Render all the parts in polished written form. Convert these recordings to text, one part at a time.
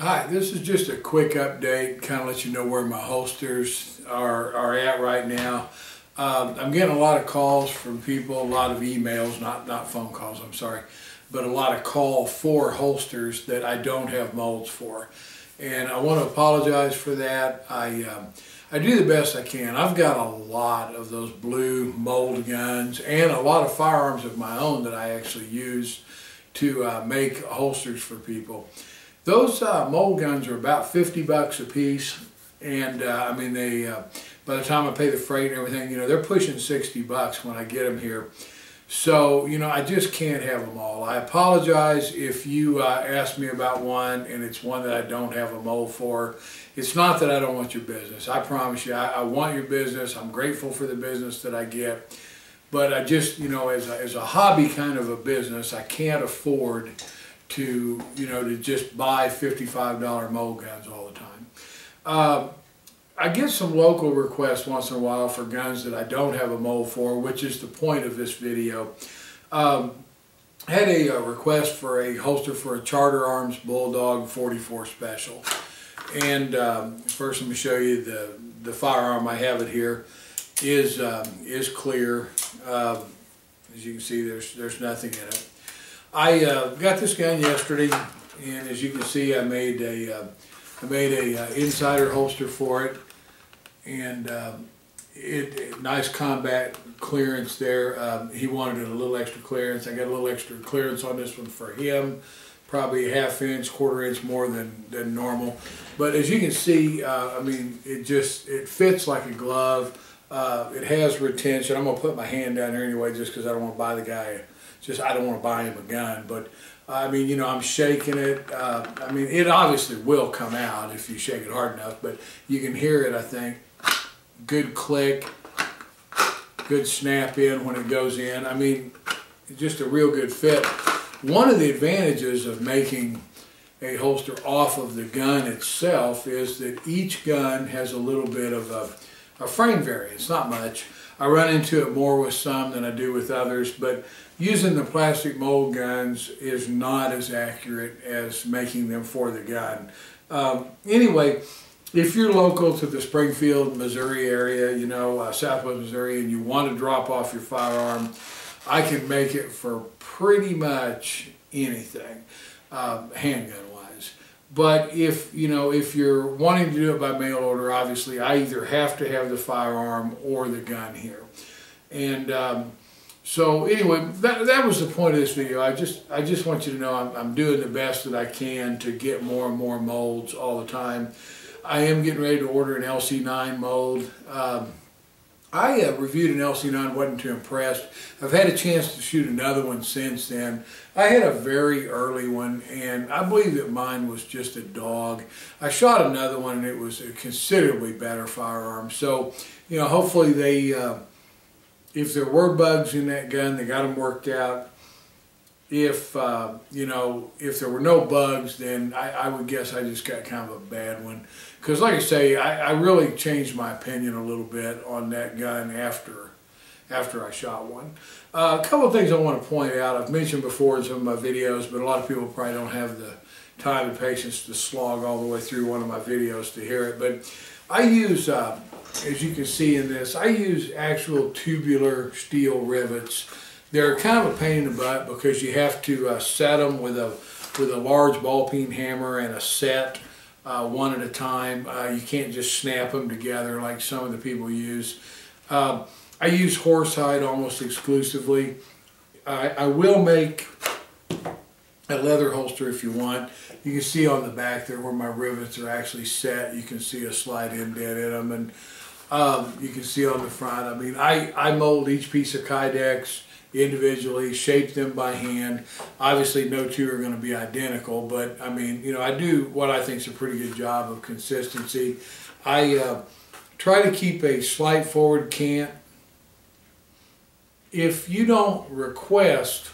Hi, this is just a quick update, kind of let you know where my holsters are at right now. I'm getting a lot of calls from people, a lot of emails, not phone calls, I'm sorry, but a lot of call for holsters that I don't have molds for. And I want to apologize for that. I do the best I can. I've got a lot of those blue mold guns and a lot of firearms of my own that I actually use to make holsters for people. Those mold guns are about 50 bucks a piece, and I mean they, by the time I pay the freight and everything, they're pushing 60 bucks when I get them here. So, I just can't have them all. I apologize if you ask me about one and it's one that I don't have a mold for. It's not that I don't want your business. I promise you, I want your business. I'm grateful for the business that I get. But I just, as a hobby kind of a business, I can't afford to just buy $55 mold guns all the time. I get some local requests once in a while for guns that I don't have a mold for, which is the point of this video. I had a request for a holster for a Charter Arms Bulldog 44 Special. And first let me show you the firearm. I have it here is clear. As you can see, there's nothing in it. I got this gun yesterday, and as you can see, I made a insider holster for it, and nice combat clearance there. He wanted a little extra clearance. I got a little extra clearance on this one for him, probably a ½ inch, ¼ inch more than normal. But as you can see, I mean, it fits like a glove. It has retention. I'm gonna put my hand down here anyway, just because I don't want to buy the guy. I don't want to buy him a gun, but I mean, I'm shaking it. I mean, it obviously will come out if you shake it hard enough, but you can hear it, I think. Good click, good snap in when it goes in. I mean, just a real good fit. One of the advantages of making a holster off of the gun itself is that each gun has a little bit of a frame variance, not much. I run into it more with some than I do with others, but using the plastic mold guns is not as accurate as making them for the gun. Anyway, if you're local to the Springfield, Missouri area, Southwest Missouri, and you want to drop off your firearm, I can make it for pretty much anything, handgun-wise. But if you're wanting to do it by mail order, obviously I either have to have the firearm or the gun here. And so anyway, that was the point of this video. I just want you to know I'm doing the best that I can to get more and more molds all the time. I am getting ready to order an LC9 mold. I reviewed an LC9, wasn't too impressed. I've had a chance to shoot another one since then. I had a very early one, and I believe that mine was just a dog. I shot another one, and it was a considerably better firearm. So, hopefully if there were bugs in that gun, they got them worked out. If there were no bugs, then I would guess I just got kind of a bad one. Because like I say, I really changed my opinion a little bit on that gun after I shot one. A couple of things I want to point out. I've mentioned before in some of my videos, but a lot of people probably don't have the time and patience to slog all the way through one of my videos to hear it. But I use, as you can see in this, I use actual tubular steel rivets. They're kind of a pain in the butt because you have to set them with a large ball peen hammer and a set one at a time. You can't just snap them together like some of the people use. I use horsehide almost exclusively. I will make a leather holster if you want. You can see on the back there where my rivets are actually set. You can see a slide indent in them, and you can see on the front. I mean, I mold each piece of Kydex individually, shape them by hand. Obviously no two are going to be identical, but I mean, I do what I think is a pretty good job of consistency. I try to keep a slight forward cant. If you don't request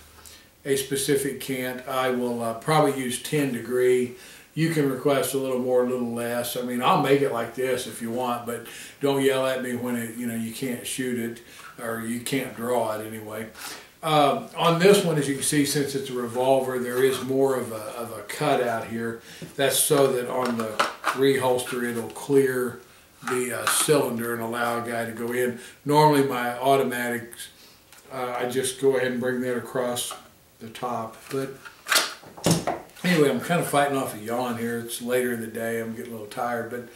a specific cant, I will probably use 10 degree. You can request a little more, a little less. I mean, I'll make it like this if you want, but don't yell at me when you can't shoot it or you can't draw it anyway. On this one, as you can see, since it's a revolver, there is more of a cutout here. That's so that on the reholster it'll clear the cylinder and allow a guy to go in. Normally my automatics, I just go ahead and bring that across the top. But anyway, I'm kind of fighting off a yawn here. It's later in the day. I'm getting a little tired. But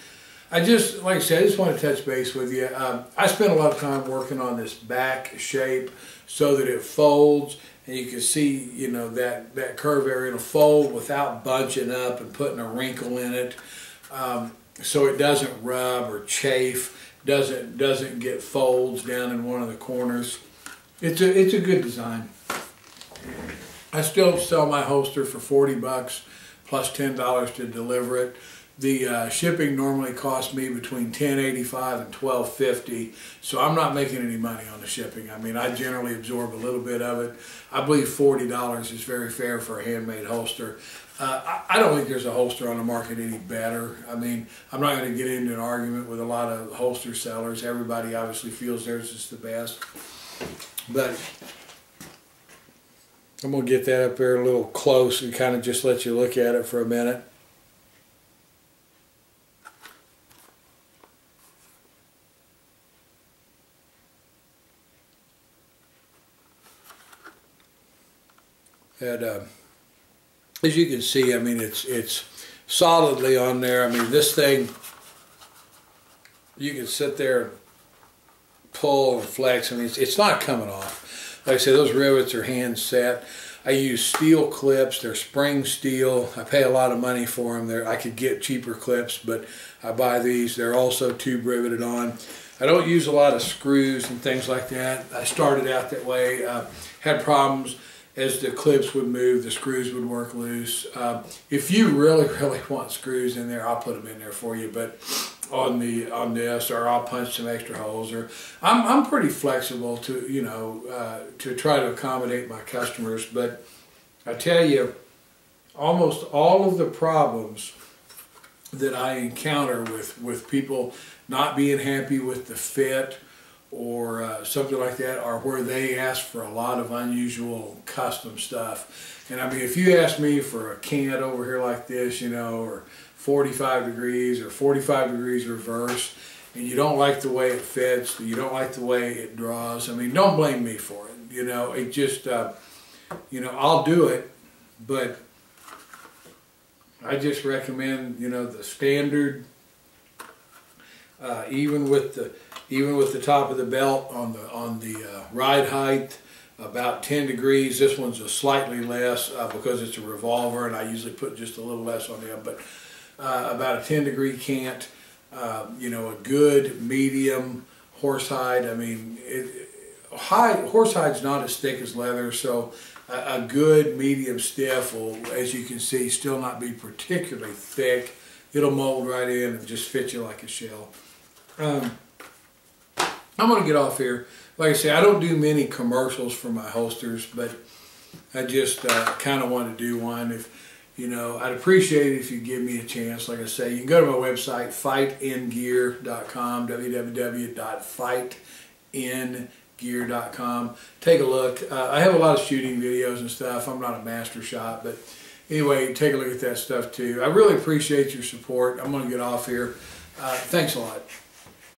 I just, like I said, I just want to touch base with you. I spent a lot of time working on this back shape so that it folds. And you can see, you know, that curve area, it'll fold without bunching up and putting a wrinkle in it. So it doesn't rub or chafe, doesn't get folds down in one of the corners. It's a good design. I still sell my holster for 40 bucks plus $10 to deliver it. The shipping normally costs me between $10.85 and $12.50, so I'm not making any money on the shipping. I mean, I generally absorb a little bit of it. I believe $40 is very fair for a handmade holster. I don't think there's a holster on the market any better. I mean, I'm not going to get into an argument with a lot of holster sellers. Everybody obviously feels theirs is the best. But I'm going to get that up there a little close and kind of just let you look at it for a minute. And as you can see, I mean, it's solidly on there. I mean, this thing, you can sit there and pull and flex. I mean, it's not coming off. Like I said, those rivets are hand set. I use steel clips. They're spring steel. I pay a lot of money for them. I could get cheaper clips, but I buy these. They're also tube riveted on. I don't use a lot of screws and things like that. I started out that way. Had problems. As the clips would move, the screws would work loose. If you really want screws in there, I'll put them in there for you. But on this, or I'll punch some extra holes. Or I'm pretty flexible to, you know, to try to accommodate my customers. But I tell you, almost all of the problems that I encounter with people not being happy with the fit or something like that are where they ask for a lot of unusual custom stuff. And I mean, if you ask me for a cant over here like this, you know, or 45 degrees or 45 degrees reverse, and you don't like the way it fits, you don't like the way it draws, I mean, don't blame me for it. You know, it just, you know, I'll do it, but I just recommend, you know, the standard, even with the top of the belt on the ride height, about 10 degrees. This one's a slightly less because it's a revolver, and I usually put just a little less on them. But about a 10-degree cant, you know, a good medium horsehide. I mean, horsehide's not as thick as leather, so a good medium stiff will, as you can see, still not be particularly thick. It'll mold right in and just fit you like a shell. I'm going to get off here. Like I say, I don't do many commercials for my holsters, but I just kind of want to do one. If you know, I'd appreciate it if you give me a chance. Like I say, you can go to my website, FightNGear.com, www.FightNGear.com. Take a look. I have a lot of shooting videos and stuff. I'm not a master shot, but anyway, take a look at that stuff too. I really appreciate your support. I'm going to get off here. Thanks a lot.